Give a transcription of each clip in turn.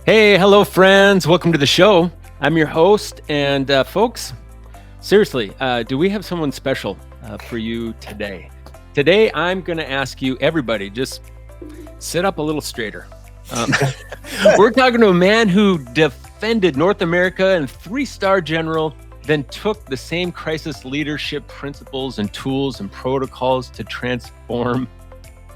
Hey, hello, friends. Welcome to the show. I'm your host. And folks, seriously, do we have someone special for you today? Today, I'm going to ask you, everybody, just sit up a little straighter. Um, we're talking to a man who defended North America and three-star general, then took the same crisis leadership principles and tools and protocols to transform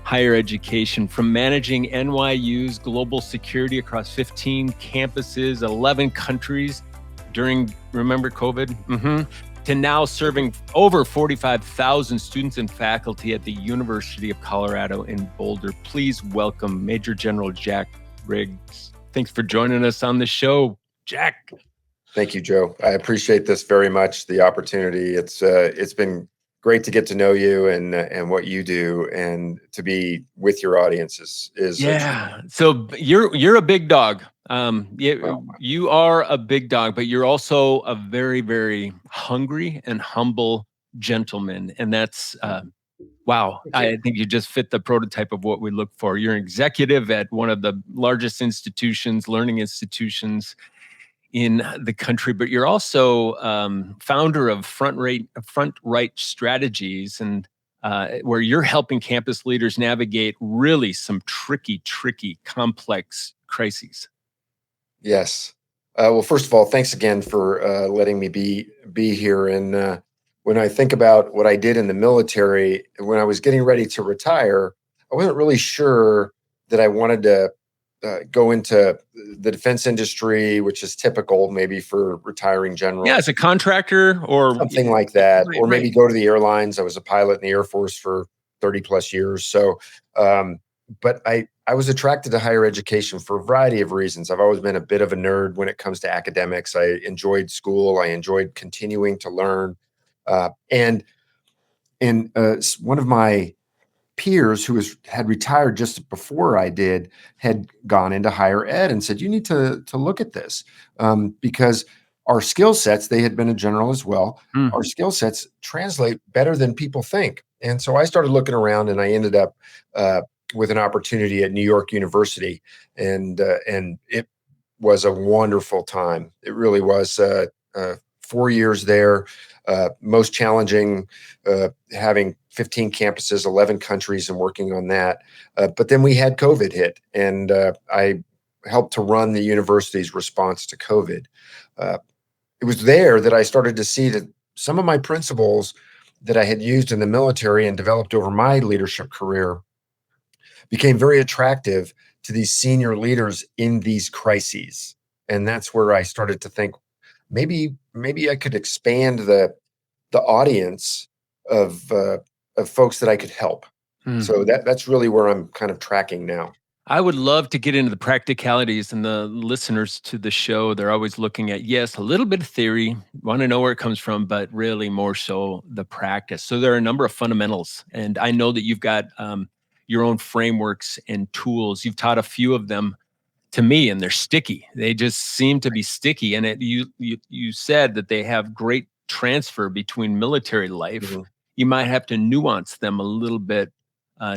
higher education, from managing NYU's global security across 15 campuses, 11 countries during, remember COVID? To now serving over 45,000 students and faculty at the University of Colorado in Boulder. Please welcome Major General Jack Riggs. Thanks for joining us on the show, Jack. Thank you, Joe. I appreciate this very much, the opportunity. It's been great to get to know you and what you do, and to be with your audience is Yeah. So you're a big dog. Wow. You are a big dog, but you're also a very, very hungry and humble gentleman. And that's wow. I think you just fit the prototype of what we look for. You're an executive at one of the largest institutions, learning institutions in the country, but you're also founder of Front Right Strategies, and where you're helping campus leaders navigate really some tricky, complex crises. Yes. Well, first of all, thanks again for letting me be here. And when I think about what I did in the military, when I was getting ready to retire, I wasn't really sure that I wanted to go into the defense industry, which is typical maybe for retiring generals. Yeah, as a contractor or Something like that, right, or maybe right. go to the airlines. I was a pilot in the Air Force for 30 plus years. So, but I was attracted to higher education for a variety of reasons. I've always been a bit of a nerd when it comes to academics. I enjoyed school. I enjoyed continuing to learn. And one of my peers who had retired just before I did had gone into higher ed and said, you need to look at this, because our skill sets, they had been a general as well, our skill sets translate better than people think. And so I started looking around, and I ended up with an opportunity at New York University, and it was a wonderful time. It really was. 4 years there, most challenging, having 15 campuses, 11 countries, and working on that. But then we had COVID hit, and I helped to run the university's response to COVID. It was there that I started to see that some of my principles that I had used in the military and developed over my leadership career became very attractive to these senior leaders in these crises. And that's where I started to think, maybe I could expand the audience of folks that I could help. So that's really where I'm kind of tracking now. I would love to get into the practicalities, and the listeners to the show, they're always looking at, yes, a little bit of theory, want to know where it comes from, but really more so the practice. So there are a number of fundamentals, and I know that you've got your own frameworks and tools. You've taught a few of them to me, and they're sticky. They just seem to be sticky. And you said that they have great transfer between military life. Mhm. You might have to nuance them a little bit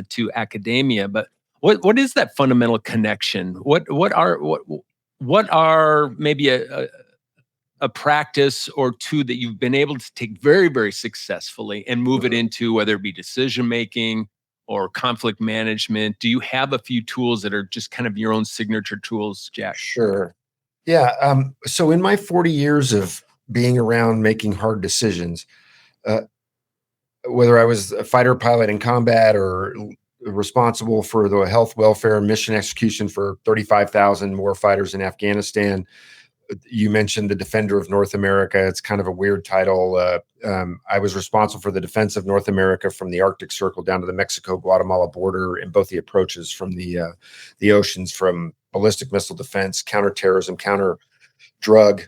to academia, but what is that fundamental connection? What are maybe a practice or two that you've been able to take very, very successfully and move it Mhm. into, whether it be decision making or conflict management? Do you have a few tools that are just kind of your own signature tools, Jack? Sure. Yeah. So in my 40 years of being around making hard decisions, uh, whether I was a fighter pilot in combat or responsible for the health, welfare, and mission execution for 35,000 war fighters in Afghanistan. You mentioned the Defender of North America. It's kind of a weird title. I was responsible for the defense of North America from the Arctic Circle down to the Mexico-Guatemala border, and both the approaches from the oceans, from ballistic missile defense, counterterrorism, counter drug.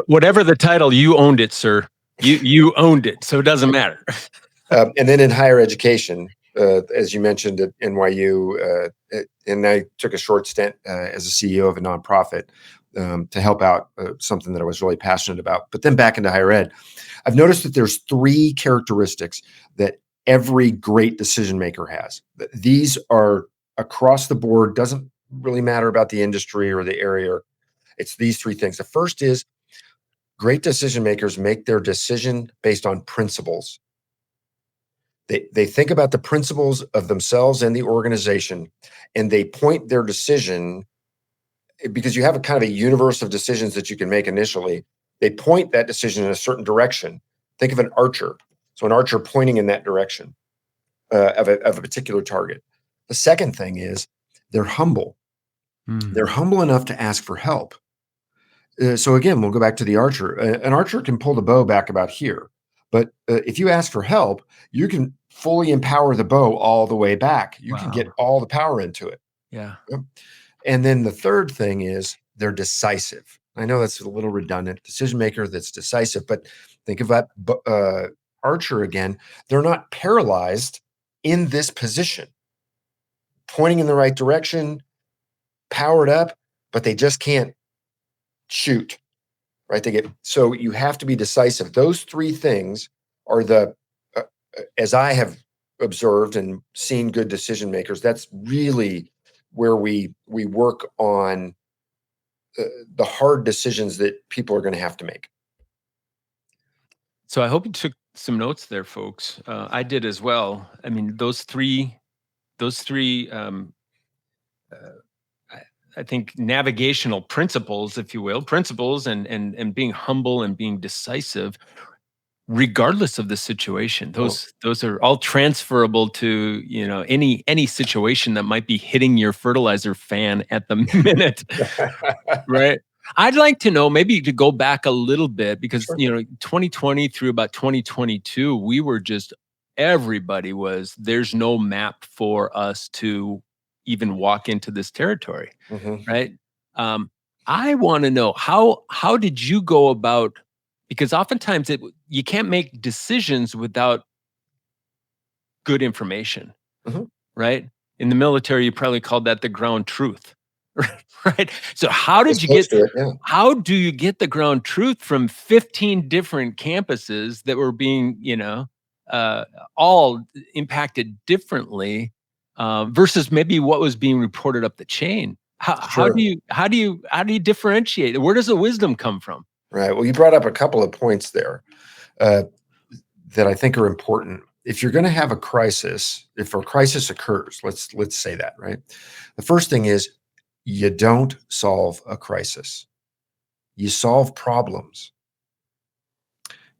Whatever the title, you owned it, sir. You owned it, so it doesn't matter. And then in higher education, as you mentioned at NYU, and I took a short stint as a CEO of a nonprofit to help out something that I was really passionate about. But then back into higher ed, I've noticed that there's three characteristics that every great decision maker has. These are across the board. Doesn't really matter about the industry or the area. It's these three things. The first is great decision makers make their decision based on principles. They think about the principles of themselves and the organization, and they point their decision, because you have a kind of a universe of decisions that you can make initially. They point that decision in a certain direction. Think of an archer. So an archer pointing in that direction of a particular target. The second thing is they're humble. They're humble enough to ask for help. So again, we'll go back to the archer. An archer can pull the bow back about here, but if you ask for help, you can fully empower the bow all the way back. You can get all the power into it. Yeah. And then the third thing is they're decisive. I know that's a little redundant. Decision maker that's decisive, but think of that archer again. They're not paralyzed in this position, pointing in the right direction, powered up, but they just can't shoot, right? So you have to be decisive. Those three things are as I have observed and seen good decision makers, that's really where we work on the hard decisions that people are going to have to make. So I hope you took some notes there, folks. I did as well. I mean, those three I think navigational principles, if you will, principles and being humble and being decisive, regardless of the situation. Those are all transferable to, any situation that might be hitting your fertilizer fan at the minute. Right. I'd like to know, maybe to go back a little bit, because, Sure. 2020 through about 2022, we were just, everybody was, there's no map for us to even walk into this territory. Mhm. Right. I want to know, how did you go about, because oftentimes you can't make decisions without good information. Mhm. Right. In the military, you probably called that the ground truth. Right. So how It's did you close get, to it, yeah. how do you get the ground truth from 15 different campuses that were being, all impacted differently, versus maybe what was being reported up the chain? How Sure. do you differentiate? Where does the wisdom come from? Right. Well, you brought up a couple of points there that I think are important. If you're going to have a crisis, if a crisis occurs, let's say that, right? The first thing is you don't solve a crisis. You solve problems.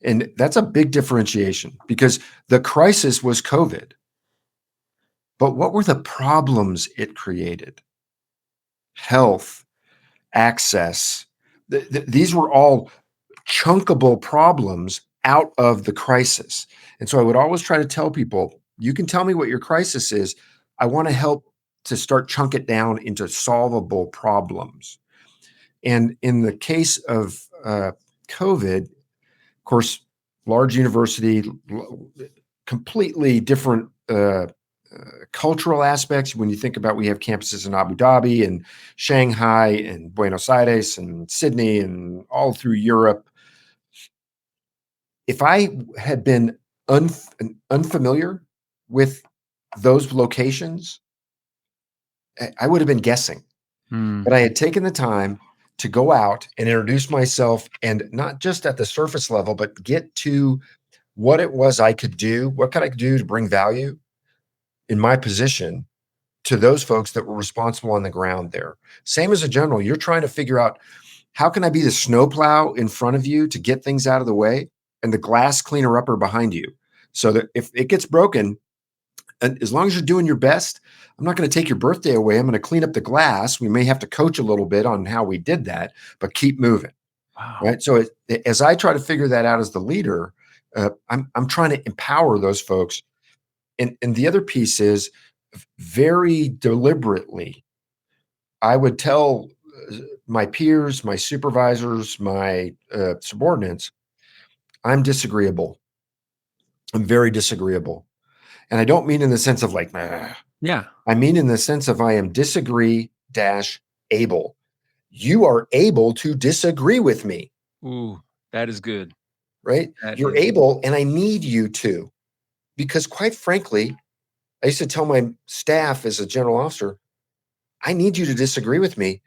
And that's a big differentiation, because the crisis was COVID. But what were the problems it created? Health, access. These were all chunkable problems out of the crisis. And so I would always try to tell people, you can tell me what your crisis is. I want to help to start chunk it down into solvable problems. And in the case of COVID, of course, large university, completely different cultural aspects. When you think about, we have campuses in Abu Dhabi and Shanghai and Buenos Aires and Sydney and all through Europe. If I had been unfamiliar with those locations, I would have been guessing. But I had taken the time to go out and introduce myself, and not just at the surface level, but get to what it was I could do, what could I do to bring value in my position to those folks that were responsible on the ground there. Same as a general, you're trying to figure out, how can I be the snowplow in front of you to get things out of the way, and the glass cleaner upper behind you, so that if it gets broken, and as long as you're doing your best, I'm not going to take your birthday away. I'm going to clean up the glass. We may have to coach a little bit on how we did that, but keep moving. Wow. Right. So as I try to figure that out as the leader, I'm trying to empower those folks. And the other piece is, very deliberately, I would tell my peers, my supervisors, my subordinates, I'm disagreeable. I'm very disagreeable. And I don't mean in the sense of like, Yeah. I mean in the sense of, I am disagree-able. You are able to disagree with me. Ooh, that is good. Right? You're able, and I need you to. Because quite frankly, I used to tell my staff as a general officer, I need you to disagree with me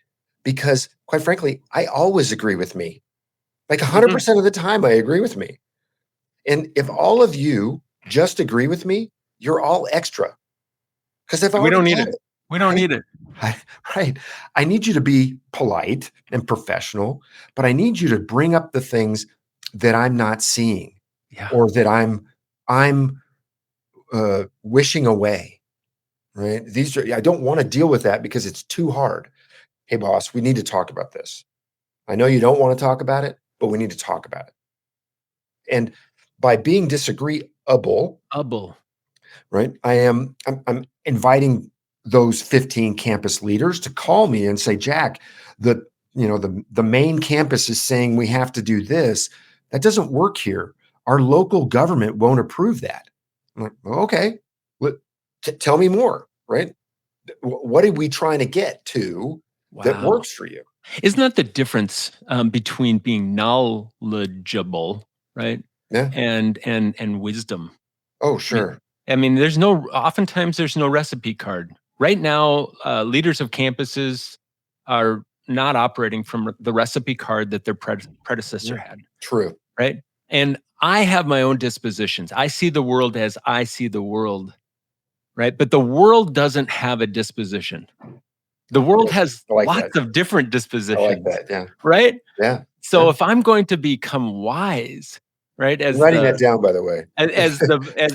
because, quite frankly, I always agree with me. Like Mhm. 100% of the time, I agree with me. And if all of you just agree with me, you're all extra because I've We already don't need got it. it. We don't Right? need it. I, right. I need you to be polite and professional, but I need you to bring up the things that I'm not seeing Yeah. or that I'm wishing away. Right? These are I don't want to deal with that because it's too hard. Hey, boss, we need to talk about this. I know you don't want to talk about it, but we need to talk about it. And by being disagreeable, Bubble. right? I'm inviting those 15 campus leaders to call me and say, Jack, the main campus is saying we have to do this. That doesn't work here. Our local government won't approve that. I'm like, well, okay, tell me more, right? What are we trying to get to that Wow. works for you? Isn't that the difference between being knowledgeable, right, Yeah. and wisdom? Oh, I mean, sure. oftentimes there's no recipe card. Right now, leaders of campuses are not operating from the recipe card that their predecessor Yeah. had, True. right? And I have my own dispositions. I see the world as I see the world, right? But the world doesn't have a disposition. The world Yes. has I like lots that. of different I like dispositions, that. Yeah. right? Yeah. So Yeah. if I'm going to become wise, right, I'm writing that down, by the way. as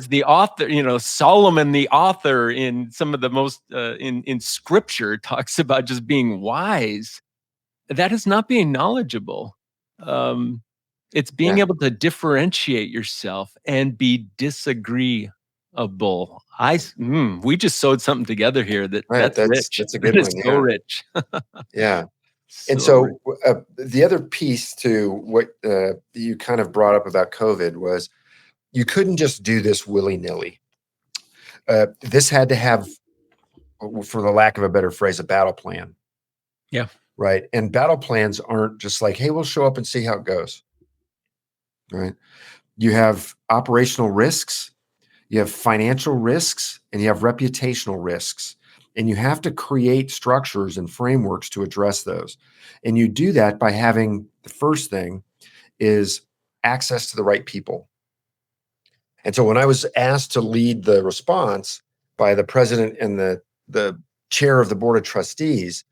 the author, Solomon, the author in some of the most in scripture talks about just being wise. That is not being knowledgeable. Um, it's being Yeah. able to differentiate yourself and be disagreeable. We just sewed something together here Right. that's rich. That's a That good is one. so Yeah. rich, Yeah. And so rich. so the other piece to what you kind of brought up about COVID was you couldn't just do this willy nilly. This had to have, for the lack of a better phrase, a battle plan, Yeah. right? And battle plans aren't just like, hey, we'll show up and see how it goes, right? You have operational risks, you have financial risks, and you have reputational risks. And you have to create structures and frameworks to address those. And you do that by having the first thing is access to the right people. And so when I was asked to lead the response by the president and the chair of the board of trustees,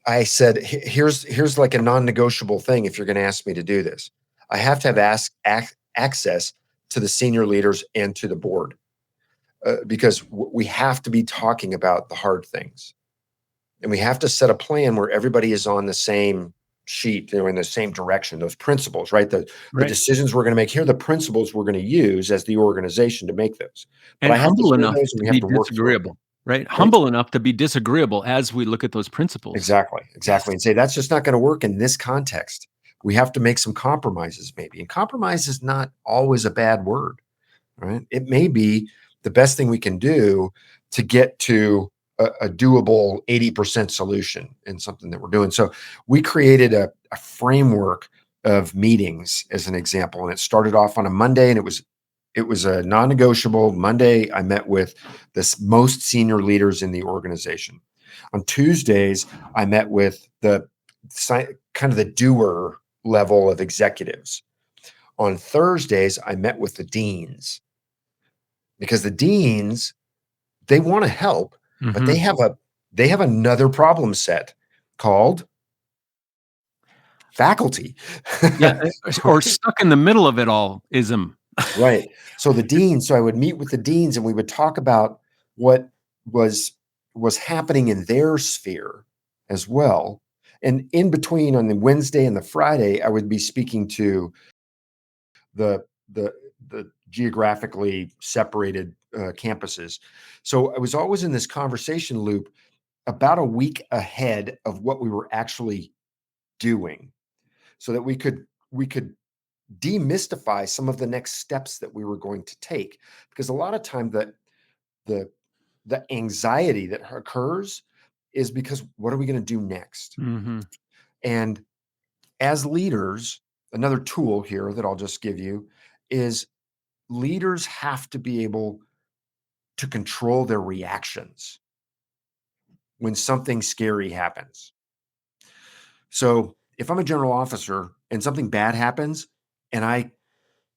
I said, Here's like a non-negotiable thing if you're going to ask me to do this. I have to have access to the senior leaders and to the board because we have to be talking about the hard things. And we have to set a plan where everybody is on the same sheet, in the same direction, those principles, right? The Right. decisions we're going to make here, the principles we're going to use as the organization to make those. But And I have to humble share enough those and to we have be to work through them, disagreeable, right? right? Humble enough to be disagreeable as we look at those principles. Exactly, Yes. exactly. And say that's just not going to work in this context. We have to make some compromises, maybe. And compromise is not always a bad word, right? It may be the best thing we can do to get to a doable 80% solution in something that we're doing. So we created a framework of meetings as an example. And it started off on a Monday and it was a non-negotiable Monday. I met with the most senior leaders in the organization. On Tuesdays, I met with the kind of the doer level of executives. On Thursdays, I met with the deans because the deans, they want to help, but Mhm. they have another problem set called faculty. Yeah, or stuck in the middle of it all ism. Right. So I would meet with the deans and we would talk about what was was happening in their sphere as well. And in between on the Wednesday and the Friday, I would be speaking to the the the geographically separated campuses. So I was always in this conversation loop about a week ahead of what we were actually doing so that we could demystify some of the next steps that we were going to take because a lot of time the the anxiety that occurs is because what are we going to do next? Mhm. And as leaders, another tool here that I'll just give you is leaders have to be able to control their reactions. when something scary happens. So if I'm a general officer and something bad happens and I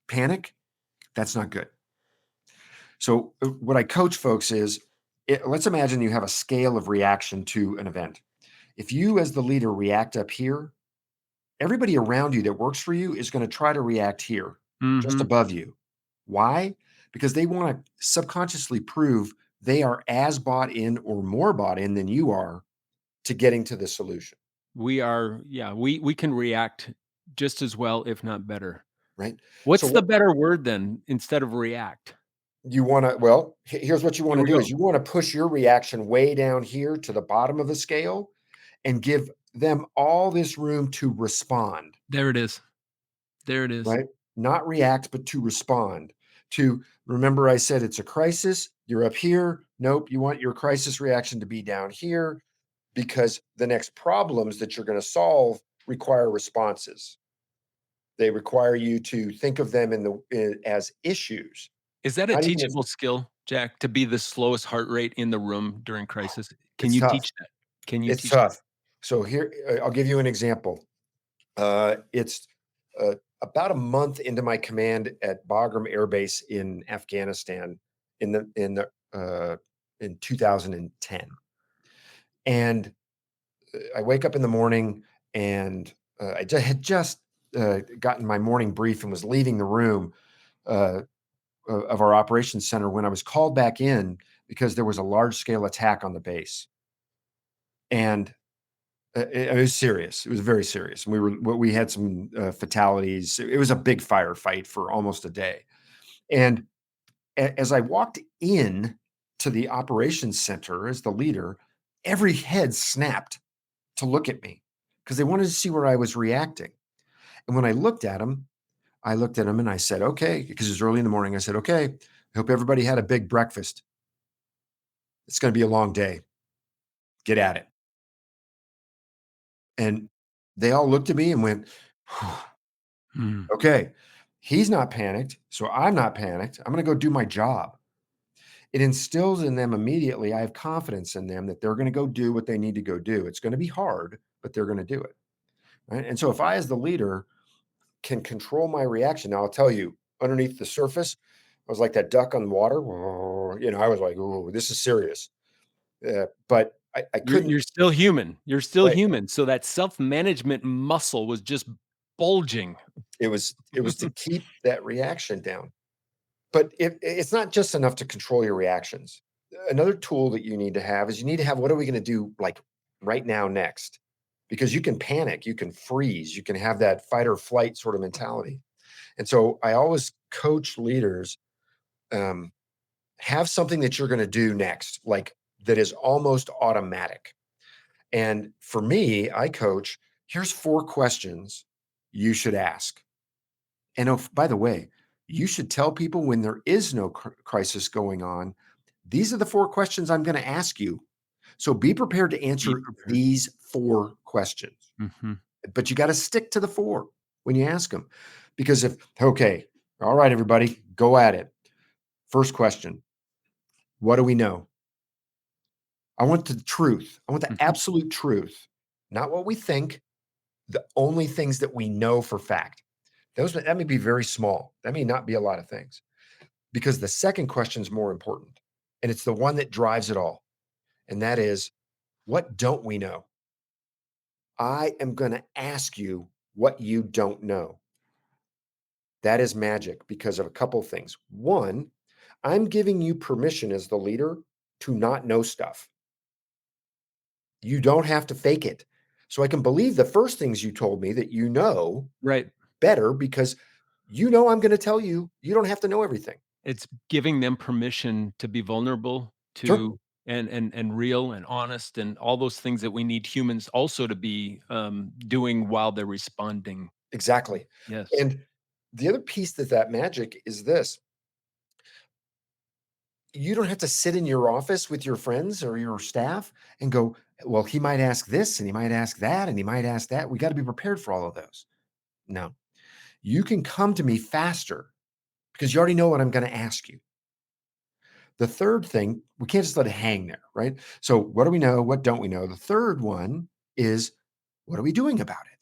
panic, that's not good. So what I coach folks is let's imagine you have a scale of reaction to an event. If you, as the leader, react up here, everybody around you that works for you is going to try to react here, just Mhm. above you. Why? Because they want to subconsciously prove they are as bought in or more bought in than you are to getting to the solution, We are yeah, we can react just as well, if not better. right? So What's the what better word then instead of react? you want to, well, here's what you want Here to we do go. is you want to push your reaction way down here to the bottom of the scale and give them all this room to respond. There it is. There it is. Right? Not react, but to respond. To remember, I said it's a crisis. You're up here. Nope. You want your crisis reaction to be down here because the next problems that you're going to solve require responses. They require you to think of them as issues, Is that a not even as teachable skill, Jack, to be the slowest heart rate in the room during crisis? Can it's you tough. teach that? Can you It's teach that? tough. So here, I'll give you an example. It's about a month into my command at Bagram Air Base in Afghanistan in 2010, and I wake up in the morning and had just gotten my morning brief and was leaving the room uh, of our operations center when I was called back in because there was a large scale attack on the base, and it was serious. It was very serious. We had some fatalities. It was a big firefight for almost a day. And as I walked in to the operations center as the leader, every head snapped to look at me because they wanted to see where I was reacting. And when I looked at him and I said, "Okay," because it was early in the morning. I said, "Okay, I hope everybody had a big breakfast. It's going to be a long day. Get at it." And they all looked at me and went, "Whew, Mm. okay, he's not panicked, so I'm not panicked. I'm going to go do my job." It instills in them immediately. I have confidence in them that they're going to go do what they need to go do. It's going to be hard, but they're going to do it. Right. And so, if I, as the leader, can control my reaction, now I'll tell you, underneath the surface, I was like that duck on water. I was like, "Oh, this is serious." But I couldn't. You're still human. You're still Right. human. So that self-management muscle was just bulging. It was to keep that reaction down. But it's not just enough to control your reactions. Another tool that you need to have is you need to have, what are we going to do like right now next? Because you can panic, you can freeze, you can have that fight or flight sort of mentality. And so I always coach leaders, um, have something that you're going to do next, like that is almost automatic. And for me, I coach, here's 4 questions you should ask. And oh, by the way, you should tell people when there is no crisis going on, these are the 4 questions I'm going to ask you. So be prepared to Be answer prepared. these 4 questions. Mhm. But you got to stick to the 4 when you ask them. Because okay, all right, everybody, go at it. First question: what do we know? I want the truth. I want the Mhm. absolute truth, not what we think, the only things that we know for fact. That may be very small. That may not be a lot of things. Because the second question is more important, and it's the one that drives it all. And that is, what don't we know? I am going to ask you what you don't know. That is magic because of a couple of things. One, I'm giving you permission as the leader to not know stuff. You don't have to fake it. So I can believe the first things you told me that you know Right. better because you know I'm going to tell you. You don't have to know everything. It's giving them permission to be vulnerable, Sure. to and real and honest and all those things that we need humans also to be, doing while they're responding. Exactly. Yes. And the other piece that magic is this: you don't have to sit in your office with your friends or your staff and go, well, he might ask this and he might ask that and he might ask that. We got to be prepared for all of those. No, you can come to me faster because you already know what I'm going to ask you. The third thing, we can't just let it hang there, right? So what do we know? What don't we know? The third one is, what are we doing about it?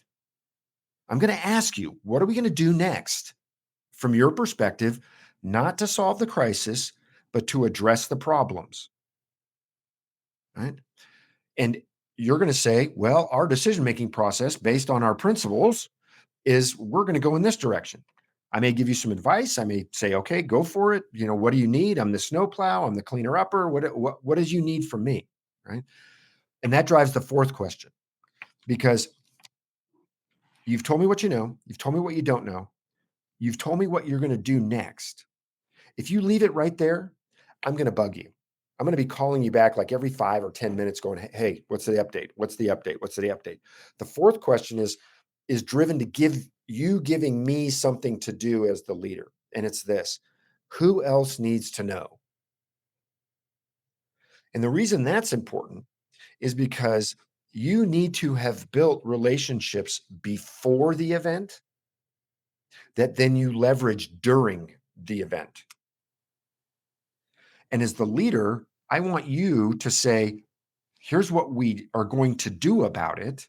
I'm going to ask you, what are we going to do next from your perspective, not to solve the crisis, but to address the problems, right? And you're going to say, well, our decision making process based on our principles is we're going to go in this direction. I may give you some advice. I may say, okay, go for it. What do you need? I'm the snowplow. I'm the cleaner upper. What does you need from me? Right. And that drives the fourth question, because you've told me what you know. You've told me what you don't know. You've told me what you're going to do next. If you leave it right there, I'm going to bug you. I'm going to be calling you back like every 5 or 10 minutes going, hey, what's the update? What's the update? What's the update? The fourth question is driven to giving me something to do as the leader. And it's this: who else needs to know? And the reason that's important is because you need to have built relationships before the event that then you leverage during the event. And as the leader, I want you to say, here's what we are going to do about it,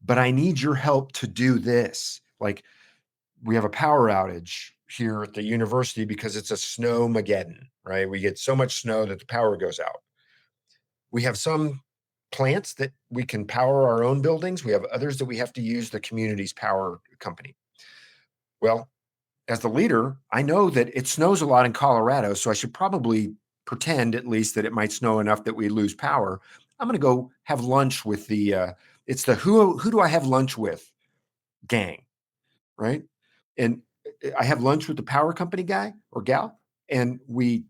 but I need your help to do this. Like, we have a power outage here at the university because it's a snowmageddon, right? We get so much snow that the power goes out. We have some plants that we can power our own buildings. We have others that we have to use the community's power company. Well, as the leader, I know that it snows a lot in Colorado, so I should probably pretend at least that it might snow enough that we lose power. I'm going to go have lunch with it's the who do I have lunch with gang, right? And I have lunch with the power company guy or gal, and we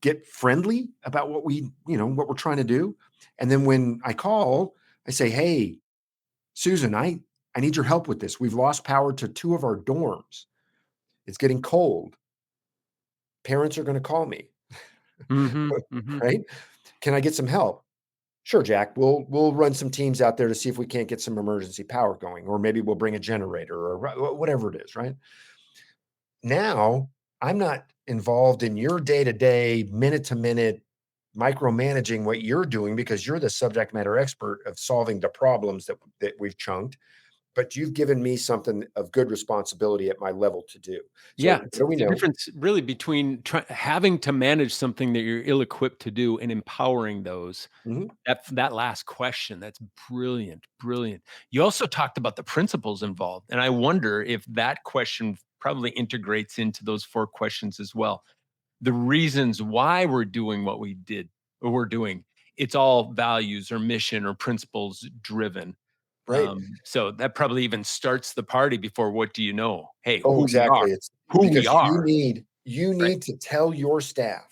get friendly about what what we're trying to do. And then when I call, I say, "Hey, Susan, I need your help with this. We've lost power to two of our dorms. It's getting cold. Parents are going to call me, Mm-hmm. Mm-hmm. right? Can I get some help?" Sure, Jack. We'll run some teams out there to see if we can't get some emergency power going, or maybe we'll bring a generator or whatever it is, right? Now, I'm not involved in your day-to-day, minute-to-minute micromanaging what you're doing because you're the subject matter expert of solving the problems that we've chunked, but you've given me something of good responsibility at my level to do. So Yeah, what it's do we the know? difference really between having to manage something that you're ill-equipped to do and empowering those. Mhm. That last question, that's brilliant, brilliant. You also talked about the principles involved, and I wonder if that question probably integrates into those 4 questions as well. The reasons why we're doing what we did or we're doing, it's all values or mission or principles driven. Right. So that probably even starts the party before what do you know? Hey, Oh, who we are, exactly. It's who we because you are, need you right? need to tell your staff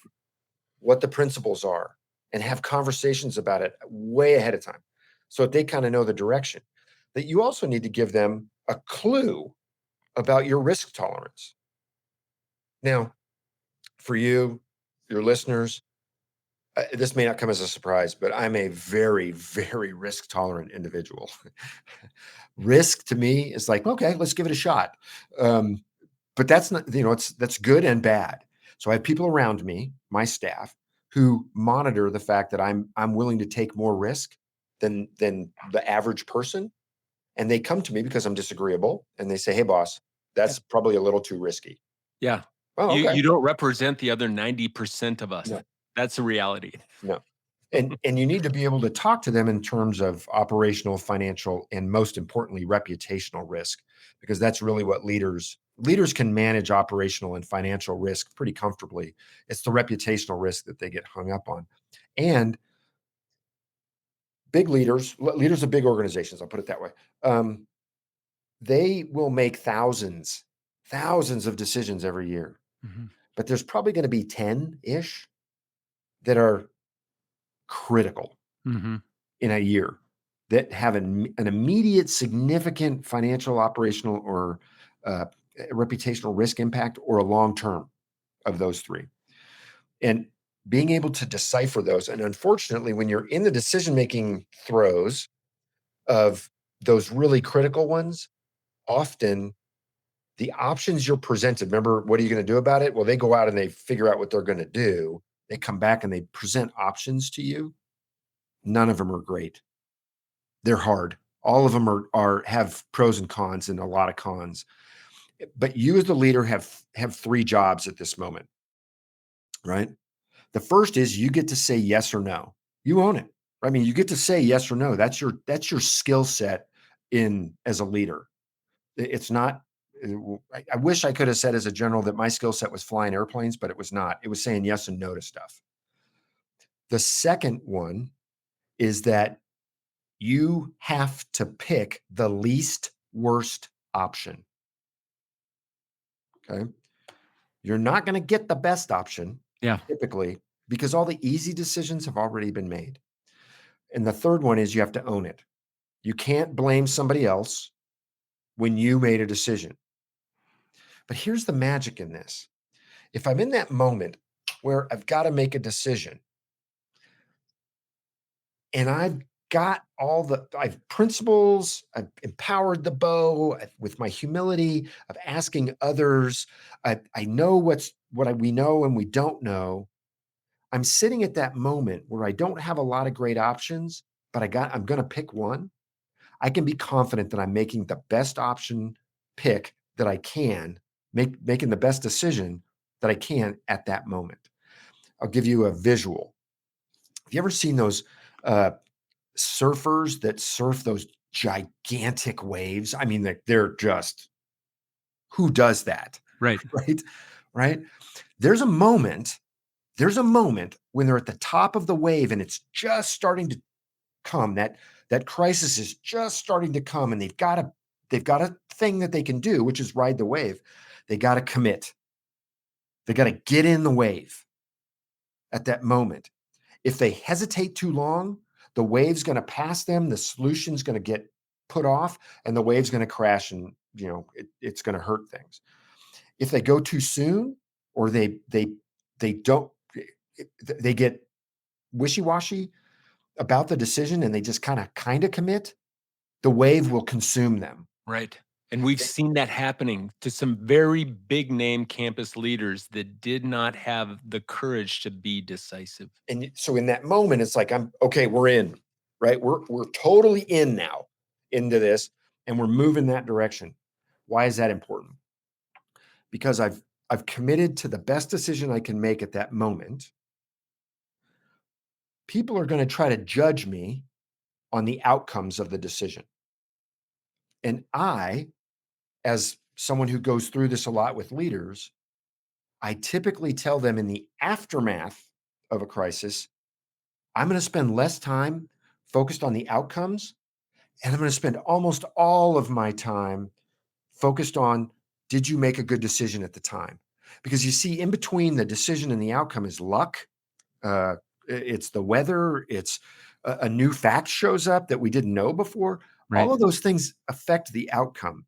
what the principles are and have conversations about it way ahead of time so that they kind of know the direction. That you also need to give them a clue about your risk tolerance. Now, for you, your listeners, this may not come as a surprise, but I'm a very, very risk tolerant individual. Risk to me is like, okay, let's give it a shot. Um, but that's not, that's good and bad. So I have people around me, my staff, who monitor the fact that I'm willing to take more risk than the average person. And they come to me because I'm disagreeable and they say, hey boss, Yeah. that's probably a little too risky. Yeah. Oh, okay. You don't represent the other 90% of us. No, That's the reality. no. And you need to be able to talk to them in terms of operational, financial, and most importantly, reputational risk, because that's really what leaders can manage operational and financial risk pretty comfortably. It's the reputational risk that they get hung up on. And big leaders of big organizations, I'll put it that way. Um, they will make thousands of decisions every year, Mhm. but there's probably going to be 10-ish that are critical Mhm. in a year that have an immediate, significant financial, operational, or uh, reputational risk impact, or a long term of those three. And being able to decipher those. And unfortunately, when you're in the decision making throes of those really critical ones, often The options you're presented, remember, what are you going to do about it? Well, they go out and they figure out what they're going to do. They come back and they present options to you. None of them are great. They're hard. All of them are have pros and cons and a lot of cons. But you as the leader have three jobs at this moment, right? The first is you get to say yes or no. You own it. I mean, you get to say yes or no. That's your skill set in as a leader. It's not. I wish I could have said as a general that my skill set was flying airplanes, but it was not. It was saying yes and no to stuff. The second one is that you have to pick the least worst option. Okay. You're not going to get the best option Yeah. typically because all the easy decisions have already been made. And the third one is you have to own it. You can't blame somebody else when you made a decision. But here's the magic in this. If I'm in that moment where I've got to make a decision and I've principles, I've empowered the bow with my humility of asking others. I know we know and we don't know. I'm sitting at that moment where I don't have a lot of great options, but I'm going to pick one. I can be confident that I'm making the best option pick that I can, making the best decision that I can at that moment. I'll give you a visual. Have you ever seen those surfers that surf those gigantic waves? I mean, they're just, who does that? Right. Right. Right. There's a moment when they're at the top of the wave and it's just starting to come. That crisis is just starting to come, and they've got a thing that they can do, which is ride the wave. They got to commit. They got to get in the wave at that moment. If they hesitate too long, the wave's going to pass them, the solution's going to get put off, and the wave's going to crash, and it's going to hurt things. If they go too soon, or they get wishy-washy about the decision and they just kind of commit, the wave will consume them. Right. And we've seen that happening to some very big name campus leaders that did not have the courage to be decisive. And so in that moment, it's like, we're in, right? We're totally in now into this, and we're moving that direction. Why is that important? Because I've committed to the best decision I can make at that moment. People are going to try to judge me on the outcomes of the decision. And I, as someone who goes through this a lot with leaders, I typically tell them in the aftermath of a crisis, I'm going to spend less time focused on the outcomes, and I'm going to spend almost all of my time focused on, did you make a good decision at the time? Because you see, in between the decision and the outcome is luck. It's the weather. It's a new fact shows up that we didn't know before. Right. All of those things affect the outcome.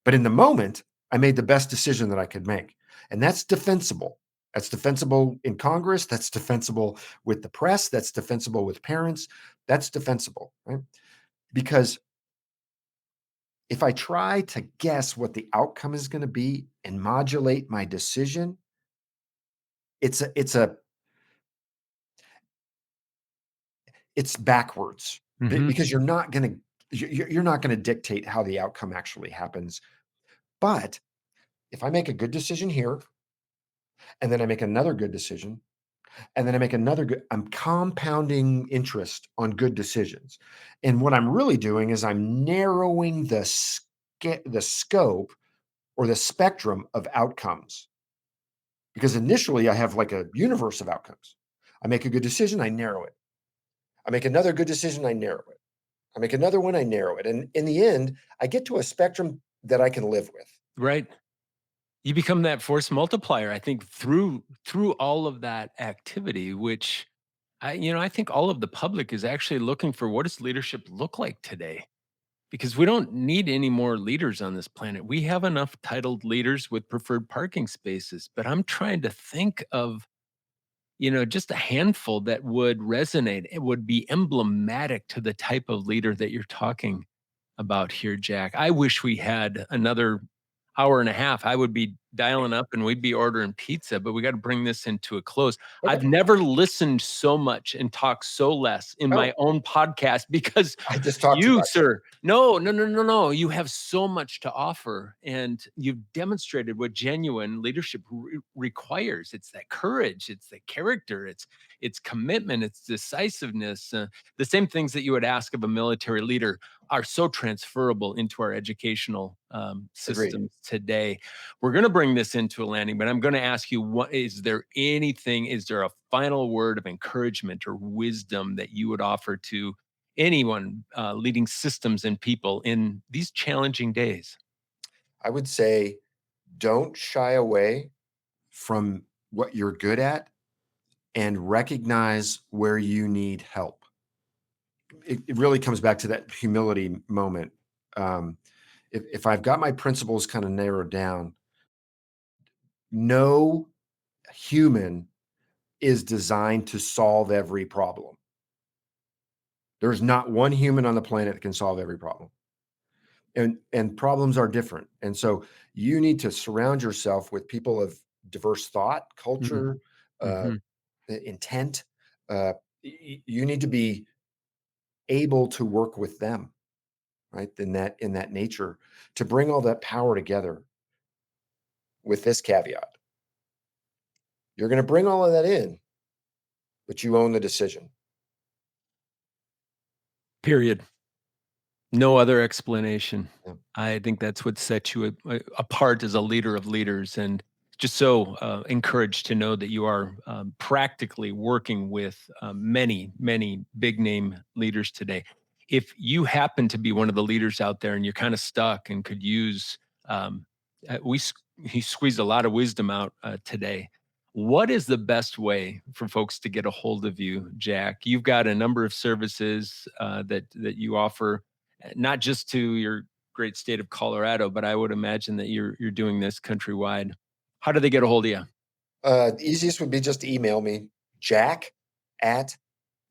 But in the moment, I made the best decision that I could make. And that's defensible. That's defensible in Congress. That's defensible with the press. That's defensible with parents. That's defensible, right? Because if I try to guess what the outcome is going to be and modulate my decision, it's backwards. Mhm. Because you're not going to dictate how the outcome actually happens. But if I make a good decision here, and then I make another good decision, and then I make another good, I'm compounding interest on good decisions. And what I'm really doing is I'm narrowing the scope or the spectrum of outcomes. Because initially I have like a universe of outcomes. I make a good decision, I narrow it. I make another good decision, I narrow it. I make another one, I narrow it. And in the end, I get to a spectrum that I can live with. Right. You become that force multiplier, I think, through all of that activity, which I think all of the public is actually looking for, what does leadership look like today? Because we don't need any more leaders on this planet. We have enough titled leaders with preferred parking spaces, but I'm trying to think of, just a handful that would resonate. It would be emblematic to the type of leader that you're talking about here, Jack. I wish we had another hour and a half, I would be dialing up and we'd be ordering pizza, but we got to bring this into a close. I've Okay. never listened so much and talked so less in my Oh, own podcast because I just talked too you, much. sir, no. You have so much to offer, and you've demonstrated what genuine leadership requires. It's that courage, it's the character, it's commitment, it's decisiveness. The same things that you would ask of a military leader are so transferable into our educational Agreed. systems today. We're going to bring this into a landing, but I'm going to ask you, what is there anything, is there a final word of encouragement or wisdom that you would offer to anyone leading systems and people in these challenging days? I would say don't shy away from what you're good at and recognize where you need help. It really comes back to that humility moment. Um, if I've got my principles kind of narrowed down, no human is designed to solve every problem. There's not one human on the planet that can solve every problem. And problems are different. And so you need to surround yourself with people of diverse thought, culture, uh, Mm-hmm. intent. You need to be able to work with them, right? In that nature, to bring all that power together with this caveat. You're going to bring all of that in, but you own the decision. Period. No other explanation. Yeah. I think that's what sets you apart as a leader of leaders, and just so encouraged to know that you are practically working with many big name leaders today. If you happen to be one of the leaders out there and you're kind of stuck and could use, um, he squeezed a lot of wisdom out today. What is the best way for folks to get a hold of you, Jack? You've got a number of services that you offer, not just to your great state of Colorado, but I would imagine that you're doing this countrywide. How do they get a hold of you? The easiest would be just to email me, Jack at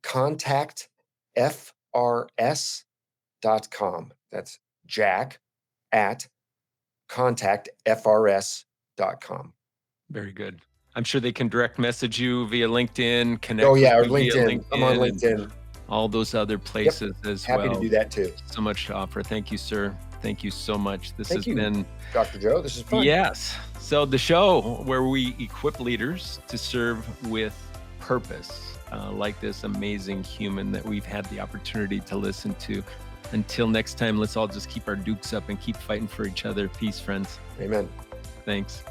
contactfrs.com. That's Jack at contactfrs.com. Very good. I'm sure they can direct message you via LinkedIn, connect Oh, yeah, or with you via LinkedIn. I'm on and LinkedIn. all those other places as Happy well. to do that too. So much to offer. Thank you, sir. Thank you so much. This Thank has you, been Dr. Joe. This is fun. Yes. So the show where we equip leaders to serve with purpose, like this amazing human that we've had the opportunity to listen to. Until next time, let's all just keep our dukes up and keep fighting for each other. Peace, friends. Amen. Thanks.